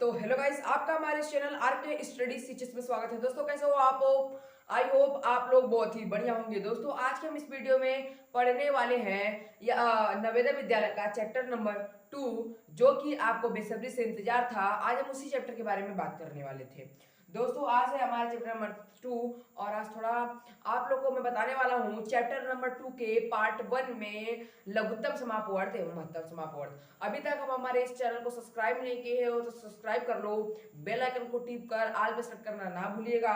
तो hello guys, आपका हमारे चैनल आरके स्टडी सीरीज में स्वागत है। दोस्तों कैसे हो आप? आई होप आप लोग बहुत ही बढ़िया होंगे। दोस्तों आज के हम इस वीडियो में पढ़ने वाले हैं नवोदय विद्यालय का चैप्टर नंबर 2, जो कि आपको बेसब्री से इंतजार था। आज हम उसी चैप्टर के बारे में बात करने वाले थे। दोस्तों आज है हमारा चैप्टर नंबर 2 और आज थोड़ा आप लोग को मैं बताने वाला हूँ चैप्टर नंबर 2 के पार्ट 1 में लघुत्तम समापवर्त एवं महत्तम समापवर्त। अभी तक हम हमारे इस चैनल को सब्सक्राइब नहीं किए हो तो सब्सक्राइब कर लो, बेल आइकन को टिप कर ऑल पे सेट करना ना भूलिएगा,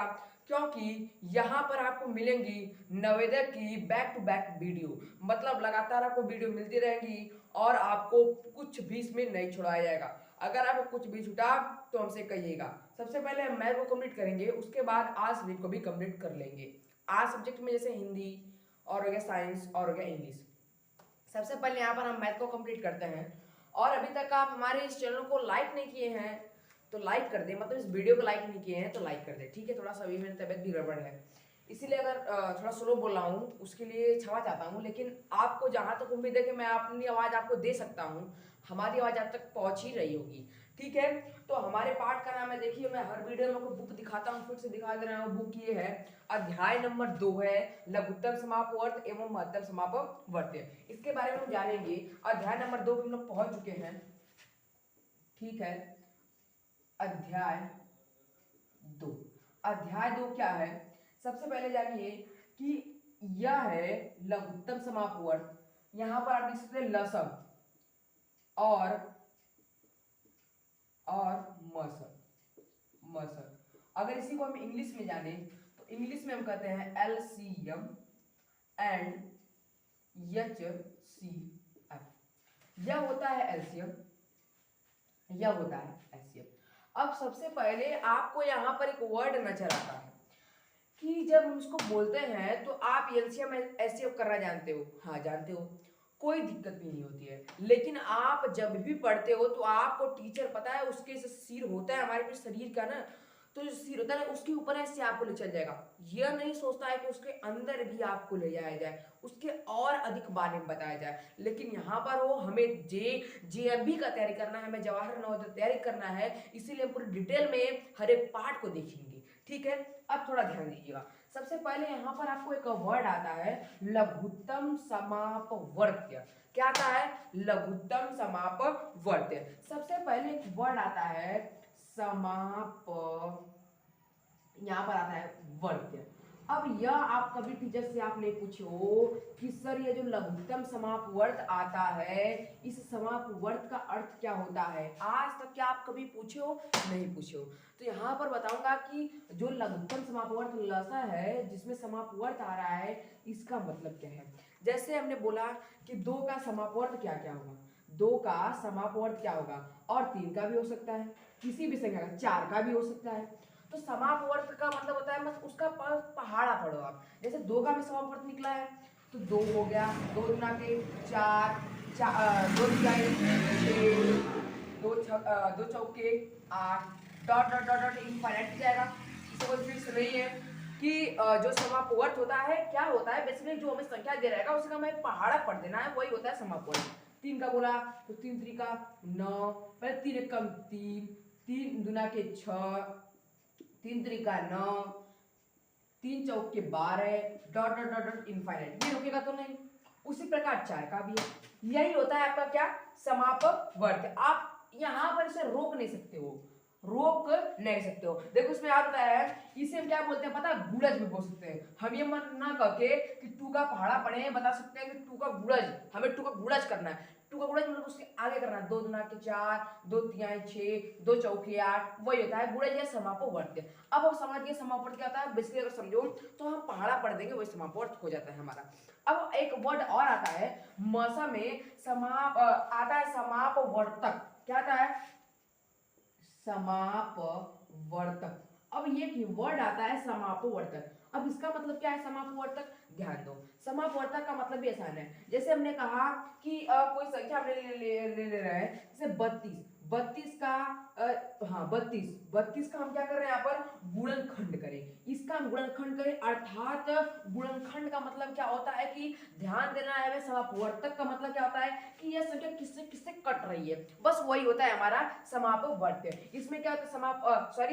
क्योंकि यहाँ पर आपको मिलेंगी नवोदय की बैक टू बैक वीडियो। मतलब लगातार आपको वीडियो मिलती रहेंगी और आपको कुछ भी इसमें नहीं छुड़ाया जाएगा। अगर आपको कुछ भी छूटा तो हमसे कहिएगा। सबसे पहले हम मैथ को कंप्लीट करेंगे, उसके बाद आज सब्जेक्ट को भी कंप्लीट कर लेंगे। आज सब्जेक्ट में जैसे हिंदी और हो गया साइंस और हो गया इंग्लिश। सबसे पहले यहाँ पर हम मैथ को कंप्लीट करते हैं। और अभी तक आप हमारे इस चैनल को लाइक नहीं किए हैं तो लाइक कर दे, मतलब इस वीडियो को लाइक नहीं किए हैं तो लाइक कर दे, ठीक है। थोड़ा सा अभी मेरी तबीयत भी गड़बड़ है, इसीलिए अगर थोड़ा स्लो बोल रहा हूँ उसके लिए क्षमा चाहता हूँ। लेकिन आपको जहाँ तक उम्मीद है कि मैं अपनी आवाज़ आपको दे सकता हूँ, हमारी आवाज़ आप तक पहुँच ही रही होगी, ठीक है। तो हमारे पाठ का नाम है, देखिए मैं हर वीडियो में आपको बुक दिखाता हूँ, फिर से दिखा दे रहा हूँ। बुक ये है, अध्याय नंबर 2 है लघुत्तम समापवर्त एवं महत्तम समापवर्त। इसके बारे में हम जानेंगे। अध्याय नंबर 2 हम लोग पहुंच चुके हैं, ठीक है। अध्याय 2, अध्याय 2 क्या है? सबसे पहले जानिए कि यह है लघुत्तम समापवर्त। यहां पर आप देख सकते हैं लसम और मसम। अगर इसी को हम इंग्लिश में जाने तो इंग्लिश में हम कहते हैं एलसीएम एंड HCF। यह होता है एलसीएम, यह होता है एचसीएफ। अब सबसे पहले आपको यहाँ पर एक वर्ड नजर आता है कि जब हम इसको बोलते हैं तो आप एलसीएम एचसीएफ करना जानते हो? हाँ जानते हो, कोई दिक्कत भी नहीं होती है। लेकिन आप जब भी पढ़ते हो तो आपको टीचर पता है उसके सिर होता है हमारे शरीर का ना, तो जो सिर होता है उसके ऊपर ऐसे आपको ले चल जाएगा। यह नहीं सोचता है कि उसके अंदर भी आपको ले जाया जाए, उसके और अधिक बारे में बताया जाए। लेकिन यहाँ पर वो हमें जेएमबी का तैयारी करना है, हमें जवाहर नवोदय तैयारी करना है, इसीलिए हम पूरी डिटेल में हर एक पार्ट को देखेंगे, ठीक है। अब थोड़ा ध्यान दीजिएगा। सबसे पहले यहाँ पर आपको एक वर्ड आता है लघुत्तम समापवर्त्य। क्या आता है? लघुत्तम समापवर्त्य। सबसे पहले एक वर्ड आता है समाप, यहां पर आता है वर्त्य। अब यह आप कभी टीचर से आपने पूछो कि सर ये जो लघुत्तम समापवर्त आता है, इस समापवर्त का अर्थ क्या होता है? आज तक क्या आप कभी पूछे हो? नहीं पूछे हो। तो यहाँ पर बताऊंगा कि जो लघुत्तम समापवर्त लसा है, जिसमें समापवर्त आ रहा है, इसका मतलब क्या है। जैसे हमने बोला कि 2 का समापवर्त क्या क्या होगा, 2 का समापवर्त क्या होगा, और 3 का भी हो सकता है, किसी भी संख्या का 4 का भी हो सकता है। तो समापवर्त का मतलब होता है बस उसका पहाड़ा पढ़ो आप। जैसे 2 का भी समापवर्त निकला है तो 2 हो गया, 2 गुना के 4, 2 तिहाई 6, 2 चौके 8, dot dot dot dot infinite जाएगा। इससे कोई फिक्स नहीं है कि जो समापवर्त होता है क्या होता है। बेसिकली जो हमें संख्या दे रहेगा उसका हमें पहाड़ा पढ़ देना है, वही होता है समापवर्त। 3 का बोला तो 3 3 का 9, पहले 3 एक कम 3, 3 गुना के 6, 3 त्रिका 9, 3 चौक के 12, dot dot dot dot infinite. ये रुकेगा तो नहीं। उसी प्रकार 4 का भी है। यही होता है आपका क्या? समापवर्त। आप यहाँ पर इसे रोक नहीं सकते हो, रोक नहीं सकते हो। देखो इसमें याद होता है, इसे हम क्या बोलते हैं पता? गुणज भी बोल सकते हैं। हम ये मत ना करके कि 2 का पहाड़ा पढ़े, बता सकते हैं कि 2 का गुणज, हमें 2 का गुणज करना है। 2 का गुणज मतलब उसके आगे करना है। 2 दुना के 4, 2 तिहाई 6, 2 चौके 8, वही होता है गुणज या समापवर्त। अब हम समझ गए समापवर्त क्या होता है। बेसिकली अगर समझो तो हम पहाड़ा पढ़ देंगे, वही समापवर्त हो जाता है हमारा। अब एक वर्ड और आता है मसा में, समाप आता है समापवर्तक। क्या आता है? समापवर्तक। अब ये वर्ड आता है समापवर्तक। अब इसका मतलब क्या है समापवर्तक? ध्यान दो, समापवर्तक का मतलब भी आसान है। जैसे हमने कहा कि कोई संख्या हमने ले रहे हैं, जैसे 32। 32 का हाँ 32 का हम क्या कर रहे हैं यहाँ पर गुणनखंड करें, इसका हम गुणनखंड करें, अर्थात गुणनखंड का मतलब क्या होता है कि ध्यान देना है, समापवर्तक का मतलब क्या होता है कि यह संख्या किससे किससे कट रही है, बस वही होता है हमारा समापवर्त। इसमें क्या होता है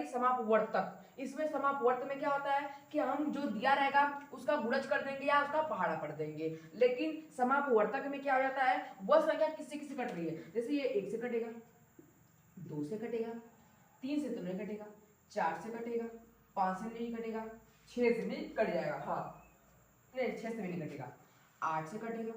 समापवर्तक, इसमें समापवर्त में क्या होता है कि हम जो दिया रहेगा उसका गुणज कर देंगे या उसका पहाड़ा पढ़ देंगे, लेकिन समापवर्तक में क्या हो जाता है वह संख्या किससे किससे कट रही है, जैसे ये 1 से कटेगा, 2 से कटेगा, 3 से तो नहीं कटेगा, 4 से कटेगा, 5 से नहीं कटेगा, 6 से नहीं कट जाएगा, हाँ नहीं 6 से भी नहीं कटेगा, 8 से कटेगा,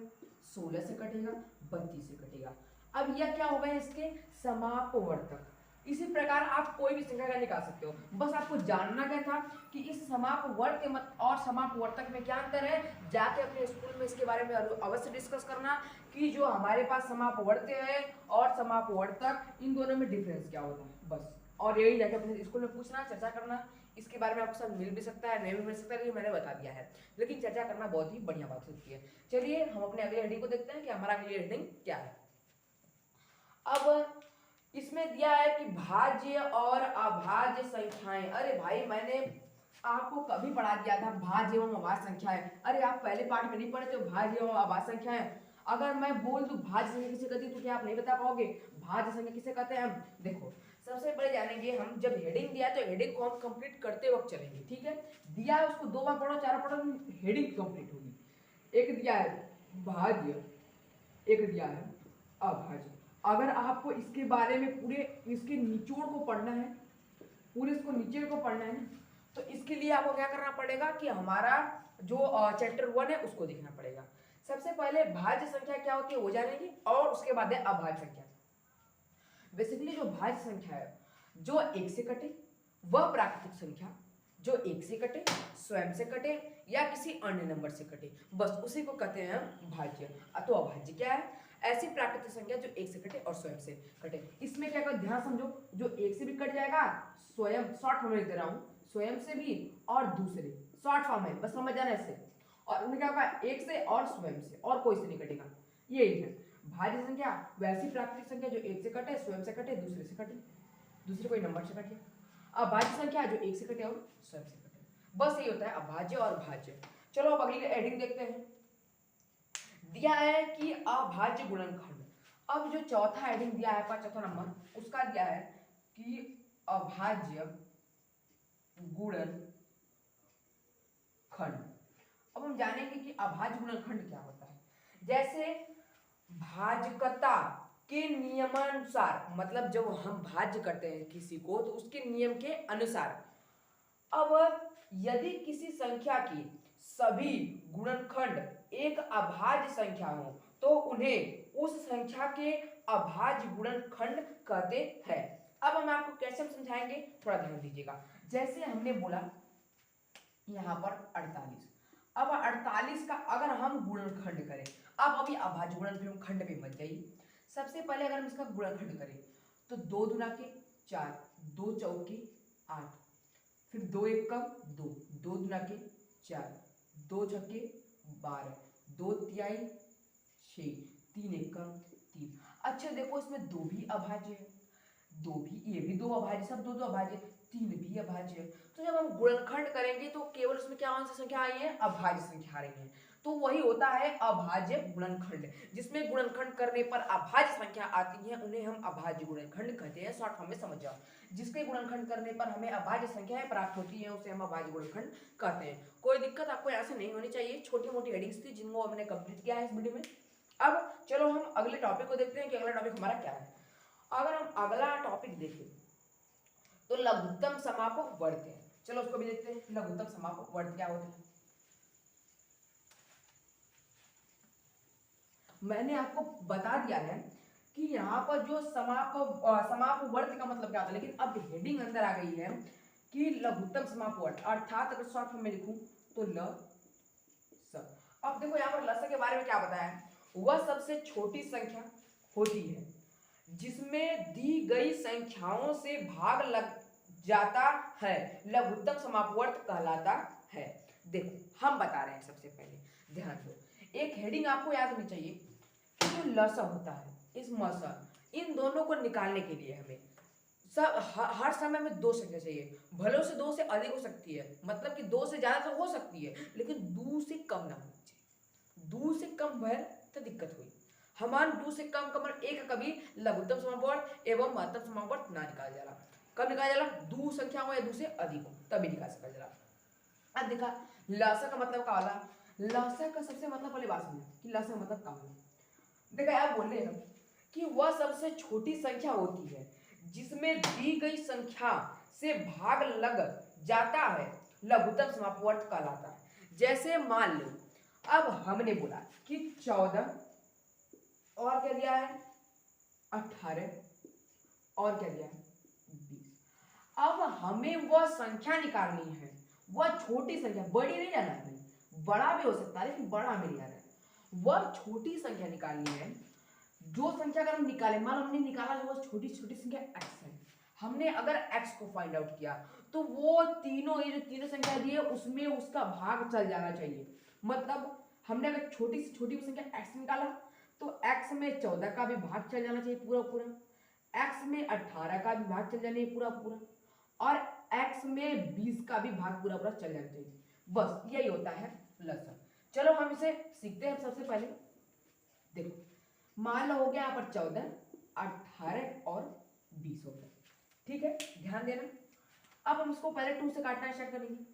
16 से कटेगा, 32 से कटेगा। अब यह क्या होगा इसके समापवर्तक। इसी प्रकार आप कोई भी संख्या का निकाल सकते हो, बस आपको जानना क्या था कि इस समापवर्त और समापवर्तक में क्या अंतर है, जाके अपने स्कूल में इसके बारे में अवश्य डिस्कस करना कि जो हमारे पास समापवर्त है और समापवर्तक इन दोनों में डिफरेंस क्या होता है, बस। और यही जाके अपने स्कूल में पूछना, चर्चा करना, इसके बारे में आपके साथ मिल भी सकता है, नहीं भी मिल सकता है, लेकिन मैंने बता दिया है, लेकिन चर्चा करना बहुत ही बढ़िया बात होती है। चलिए हम अपने अगले हेडिंग को देखते हैं कि हमारा अगली हेडिंग क्या है। अब इसमें दिया है कि भाज्य और अभाज्य संख्याएं। अरे भाई मैंने आपको कभी पढ़ा दिया था भाज्य एवं अभाज्य संख्याएं, अरे आप पहले पार्ट में नहीं पढ़े थे भाज्य एवं अभाज्य संख्याएं। अगर मैं बोल दूं भाज्य संख्या किसे कहती है तो क्या आप नहीं बता पाओगे भाज्य संख्या किसे कहते हैं हम? देखो सबसे पहले जानेंगे हम, जब हेडिंग दिया है तो हेडिंग को हम कंप्लीट करते वक्त चलेंगे, ठीक है। दिया है उसको 2 बार पढ़ो 4 बार पढ़ो, हेडिंग कंप्लीट होगी। एक दिया है भाज्य, एक दिया है अभाज्य। अगर आपको इसके बारे में पूरे इसके निचोड़ को पढ़ना है, पूरे इसको नीचे को पढ़ना है, तो इसके लिए आपको क्या करना पड़ेगा कि हमारा जो चैप्टर 1 है उसको देखना पड़ेगा। सबसे पहले भाज्य संख्या क्या होती है वो जानेंगे और उसके बाद है अभाज्य संख्या। बेसिकली जो भाज्य संख्या है जो 1 से कटे वह प्राकृतिक संख्या, जो 1 से कटे, स्वयं से कटे या किसी अन्य नंबर से कटे, बस उसी को कहते हैं भाज्य। तो अभाज्य क्या है? ऐसी प्राकृतिक संख्या जो 1 से कटे और स्वयं से कटे। इसमें क्या कर ध्यान समझो, जो 1 से भी कट जाएगा, स्वयं शॉर्ट फॉर्म में लिख दे रहा हूँ, स्वयं से भी और दूसरे, शॉर्ट फॉर्म है बस समझ जाना इससे। और उन्हें क्या होगा 1 से और स्वयं से और कोई से नहीं कटेगा, यही है भाज्य संख्या। वैसी प्राकृतिक संख्या जो 1 से कटे, स्वयं से कटे, दूसरे से कटे, दूसरे कोई नंबर से कटे। अभाज्य संख्या जो 1 से कटे और स्वयं से कटे, बस यही होता है अभाज्य और भाज्य। चलो अब अगली हेडिंग देखते हैं। दिया है कि अभाज्य गुणनखंड। अब जो चौथा हेडिंग दिया है चौथा नंबर, उसका दिया है कि अभाज्य गुणनखंड। अब हम जानेंगे कि अभाज्य गुणनखंड क्या होता है। जैसे भाज्यकता के नियमानुसार, मतलब जब हम भाज्य करते हैं किसी को तो उसके नियम के अनुसार, अब यदि किसी संख्या की सभी गुणनखंड एक अभाज्य संख्या हो तो उन्हें उस संख्या के अभाज्य गुणनखंड कहते हैं। अब हम आपको कैसे समझाएंगे, थोड़ा ध्यान दीजिएगा। जैसे हमने बोला यहां पर 48, अब 48 का अगर हम गुणनखंड करें, अब अभी अभाज्य गुणनखंड पे मत जाइए। सबसे पहले अगर हम इसका गुणनखंड करें तो 2 दूना के 4, 2 चौके 8, फिर 2 एक कम 2, 2 दूना के 4, 2 छक्के 12, 2 तिहाई 6, 3 एक कम 3। अच्छा देखो इसमें 2 भी अभाज्य है, 2 भी, ये भी 2 अभाज्य, सब 2 अभाज्य, 3 भी अभाज्य है। तो जब हम गुणनखंड करेंगे तो केवल उसमें क्या कौन सी संख्या आई है, अभाज्य संख्या आ रही है, तो वही होता है अभाज्य गुणनखंड। जिसमें गुणनखंड करने पर अभाज्य संख्या आती है उन्हें हम अभाज्य गुणनखंड कहते हैं, शॉर्ट फॉर्म में समझ जाओ। जिसके गुणनखंड करने पर हमें अभाज्य संख्याएं प्राप्त होती हैं उसे हम अभाज्य गुणनखंड कहते हैं। कोई दिक्कत आपको ऐसे नहीं होनी चाहिए, छोटी मोटी हेडिंग्स थी जिनको हमने कंप्लीट किया है इस वीडियो में। अब चलो हम अगले टॉपिक को देखते हैं कि अगला टॉपिक हमारा क्या है। अगर हम अगला टॉपिक देखें तो लघुत्तम समापक वर्ग है। चलो उसको भी देखते हैं, लघुत्तम समापक वर्ग क्या होता है। मैंने आपको बता दिया है कि यहाँ पर जो समापवर्त का मतलब क्या होता है, लेकिन अब हेडिंग अंदर आ गई है कि लघुत्तम समापवर्त, अर्थात अगर शॉर्ट फॉर्म में लिखूं तो ल स। अब देखो यहाँ पर लस के बारे में क्या बताया है, वह सबसे छोटी संख्या होती है जिसमें दी गई संख्याओं से भाग लग जाता है, लघुत्तम समापवर्त कहलाता है। देखो हम बता रहे हैं, सबसे पहले ध्यान दो, एक हेडिंग आपको याद होनी चाहिए कि जो लस होता है, इस मस इन दोनों को निकालने के लिए हमें सब हर समय में दो संख्या चाहिए, भले से दो से अधिक हो सकती है, मतलब कि दो से ज्यादा तो हो सकती है, लेकिन दो से कम ना होनी चाहिए। दो से कम भर तो दिक्कत हुई। हमान दो से कम कमर एक कभी लघुत्तम समापवर्त एवं महत्तम समापवर्त ना निकाल जाला। कब निकाल जाला? दो संख्या हो या दो से अधिक हो तभी निकाल सका जाला। अब देखा लसा का मतलब का वाला, लसा का सबसे मतलब पहले बात समझो कि लसा का मतलब का होला। देखा आप बोल रहे हैं कि वह सबसे छोटी संख्या होती है जिसमें दी गई संख्या से भाग लग जाता है, लघुत्तम समापवर्त कहलाता है। जैसे मान लो अब हमने बोला कि 14 और क्या दिया है 18 और क्या दिया है 20। अब हमें वह संख्या निकालनी है, वह छोटी संख्या, बड़ी नहीं जाना है, बड़ा भी हो सकता है लेकिन बड़ा हमें नहीं जाना है। वह छोटी संख्या निकालनी है जो संख्या अगर हम निकाले, मान हमने निकाला जो वो छोटी छोटी संख्या x है, हमने अगर x को फाइंड आउट किया तो वो तीनों, ये जो तीनों संख्या दी है उसमें उसका भाग चल जाना चाहिए। मतलब हमने अगर छोटी से छोटी संख्या x निकाला तो x में 14 का भी भाग चल जाना चाहिए पूरा पूरा, x में 18 का भी भाग चल जाना चाहिए पूरा पूरा, और x में 20 का भी भाग पूरा पूरा चल जाना चाहिए। बस यही होता है लसा। चलो हम इसे सीखते हैं। सबसे पहले देखो मान लो हो गया यहाँ पर 14, 18 और 20 हो गया, ठीक है, ध्यान देना। अब हम इसको पहले 2 से काटना स्टार्ट करेंगे।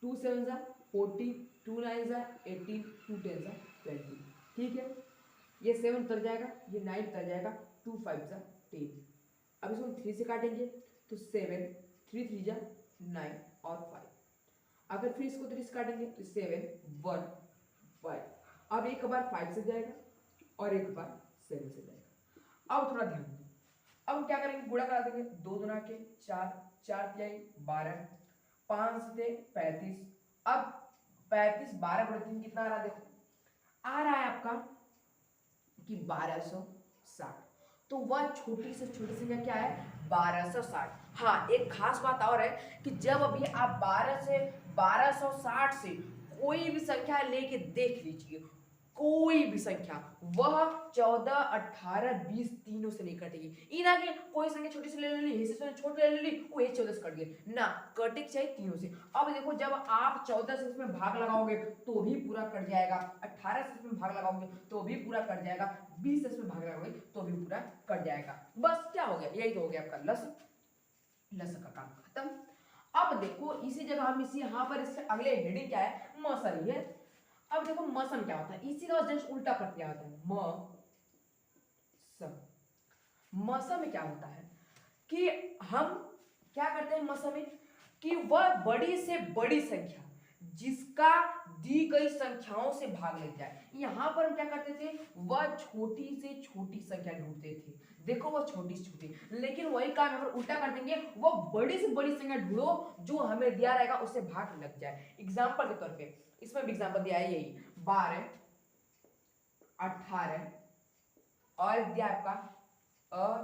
2 7 जा 40, 2 9 जा 18, 2 10 जा 20, ठीक है। ये 7 उतर जाएगा, ये 9 उतर जाएगा, 2 5 जा 10। अब इसको 3 से काटेंगे तो 7, 3 3 जा 9 और 5। अगर फिर इसको 3 से काटेंगे तो 7 1 5। अब एक बार 5 से जाएगा और एक बार 7 से जाएगा। अब थोड़ा ध्यान दो, अब हम क्या करेंगे, गुणा करा देंगे। 2 दुना के 4, 4 तिहाई 12, 5 से 35। अब 35 12 बटे 3 कितना आ रहा है, देखो आ रहा है आपका कि 1260। तो वह छोटी से छोटी संख्या क्या है 1260। हाँ एक खास बात और है कि जब अभी आप 12 से 1260 से कोई भी संख्या लेके देख लीजिए, कोई भी संख्या, वह 14 18 20 तीनों से नहीं कटेगी। ये ना कि कोई संख्या छोटी से ले ली, इससे छोटी ले ली, वो 14 से कट गई ना, कटे चाहिए तीनों से। अब देखो जब आप 14 से इसमें भाग लगाओगे तो भी पूरा कट जाएगा, 18 से इसमें भाग लगाओगे तो भी पूरा कट जाएगा, 20 से इसमें भाग लगाओगे तो भी पूरा कट जाएगा। बस क्या हो गया, यही तो हो गया आपका लस का काम खत्म। अब देखो इसी जगह हम इसी यहाँ पर इसके अगले हेडिंग क्या है, मौसम है। अब देखो मौसम क्या होता है, इसी का जस्ट उल्टा प्रक्रिया होता है मौसम में क्या होता है कि हम क्या करते हैं मौसम में कि वह बड़ी से बड़ी संख्या जिसका दी गई संख्याओं से भाग लग जाए। यहां पर हम क्या करते थे, वह छोटी से छोटी संख्या ढूंढते थे। देखो वह छोटी से छोटी, लेकिन वही काम अगर उल्टा कर देंगे, वह बड़ी से बड़ी संख्या ढूंढो जो हमें दिया रहेगा उससे भाग लग जाए। एग्जाम्पल के तौर पे इसमें भी एग्जाम्पल दिया है, यही 12 18 और दिया आपका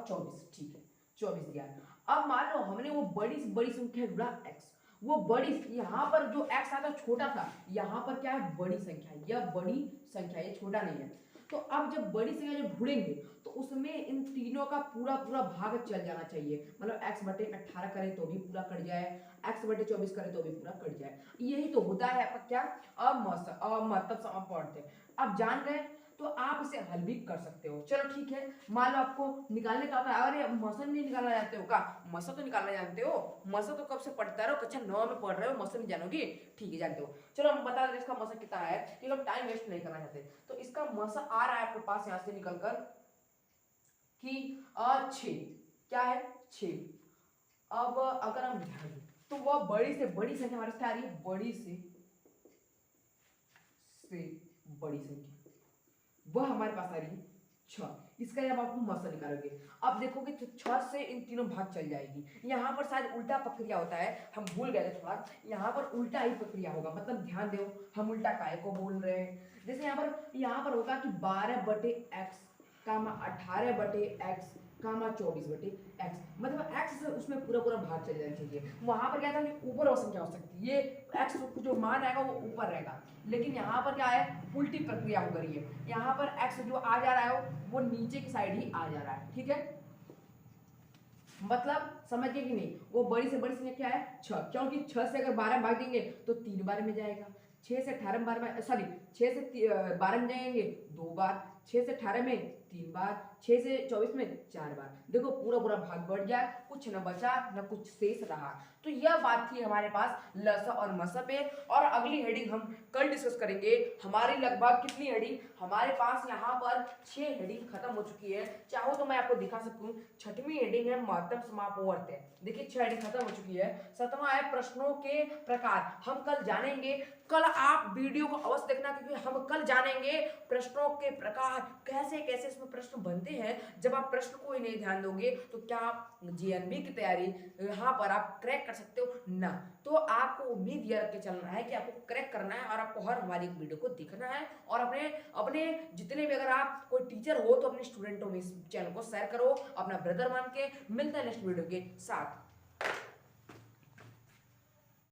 24, ठीक है 24 दिया। अब मान लो हमने वो बड़ी से बड़ी संख्या ढूंढा x, वो बड़ी, यहाँ पर जो x आता छोटा था, यहाँ पर क्या है बड़ी संख्या, यह बड़ी संख्या, ये छोटा नहीं है। तो अब जब बड़ी संख्या जब ढूंढेंगे तो उसमें इन तीनों का पूरा पूरा भाग चल जाना चाहिए। मतलब x बटे 18 करें तो भी पूरा कट जाए, x बटे 24 करें तो भी पूरा कट जाए। यही तो होता है आपका क्या मतलब समापवर्त। अब जान गए तो आप इसे हल भी कर सकते हो। चलो ठीक है, मान लो आपको निकालने का आता है, अरे मौसम नहीं निकालना जानते हो का, मौसम तो निकालना जानते हो, मौसम तो कब से पढ़ता रहो, कक्षा 9 में पढ़ रहे हो, मौसम नहीं जानोगे, ठीक है जानते हो। चलो हम बता दें इसका मौसम कितना है, कि हम टाइम वेस्ट नहीं करना चाहते। तो इसका मौसम आ रहा है आपके पास यहाँ से निकल कर कि 6, क्या है 6। अब अगर हम ध्यान दें तो वह बड़ी से बड़ी संख्या हमारे क्या आ रही है, बड़ी से बड़ी संख्या वह हमारे पास आ रही है 6। इसका जब आप मौसम निकालोगे, अब देखोगे तो 6 से इन तीनों भाग चल जाएगी। यहाँ पर शायद उल्टा प्रक्रिया होता है, हम भूल गए थे थोड़ा, यहाँ पर उल्टा ही प्रक्रिया होगा। मतलब ध्यान दो हम उल्टा काय को बोल रहे हैं, जैसे यहाँ पर होगा कि 12 बटे x 18 बटे x कामा 24/x, मतलब x से उसमें पूरा पूरा भाग चले जाना चाहिए। वहां पर क्या था कि ऊपर और संख्या हो सकती है, ये x को जो मान आएगा वो ऊपर रहेगा, लेकिन यहाँ पर क्या है, उल्टी प्रक्रिया हो रही है। यहाँ पर x जो आ जा रहा है वो नीचे की साइड ही आ जा रहा है, ठीक है। मतलब समझ गए कि नहीं, वो बड़ी से बड़ी संख्या क्या है 6, क्योंकि 6 से अगर 12 भाग देंगे तो 3 बार में जाएगा, 6 से 18 में 12 में, सॉरी 6 से 12 में जाएंगे 2 बार, 6 से 18 में 3 बार, 6 से 24 में 4 बार। देखो पूरा पूरा भाग बढ़ गया, कुछ न बचा न कुछ शेष रहा। तो यह बात थी हमारे पास लसा और मसा पे। और अगली हेडिंग हम कल डिस्कस करेंगे। हमारी लगभग कितनी हेडिंग, हमारे पास यहाँ पर 6 हेडिंग खत्म हो चुकी है। चाहो तो मैं आपको दिखा सकता हूँ, 6वीं हेडिंग है महत्तम समापवर्त है। देखिए 6 हेडिंग खत्म हो चुकी है। 7वां है प्रश्नों के प्रकार, हम कल जानेंगे। कल आप वीडियो को अवश्य देखना, क्योंकि हम कल जानेंगे प्रश्नों के प्रकार, कैसे कैसे इसमें प्रश्न बनते हैं। जब आप प्रश्न को ही नहीं ध्यान दोगे तो क्या आप जीएनबी की तैयारी यहाँ पर आप क्रैक कर सकते हो ना। तो आपको उम्मीद यह रख के चलना है कि आपको क्रैक करना है और आपको हर हमारी वीडियो को देखना है। और अपने अपने जितने भी, अगर आप कोई टीचर हो तो अपने स्टूडेंटों में इस चैनल को शेयर करो, अपना ब्रदर मान के। मिलते हैं नेक्स्ट वीडियो के साथ।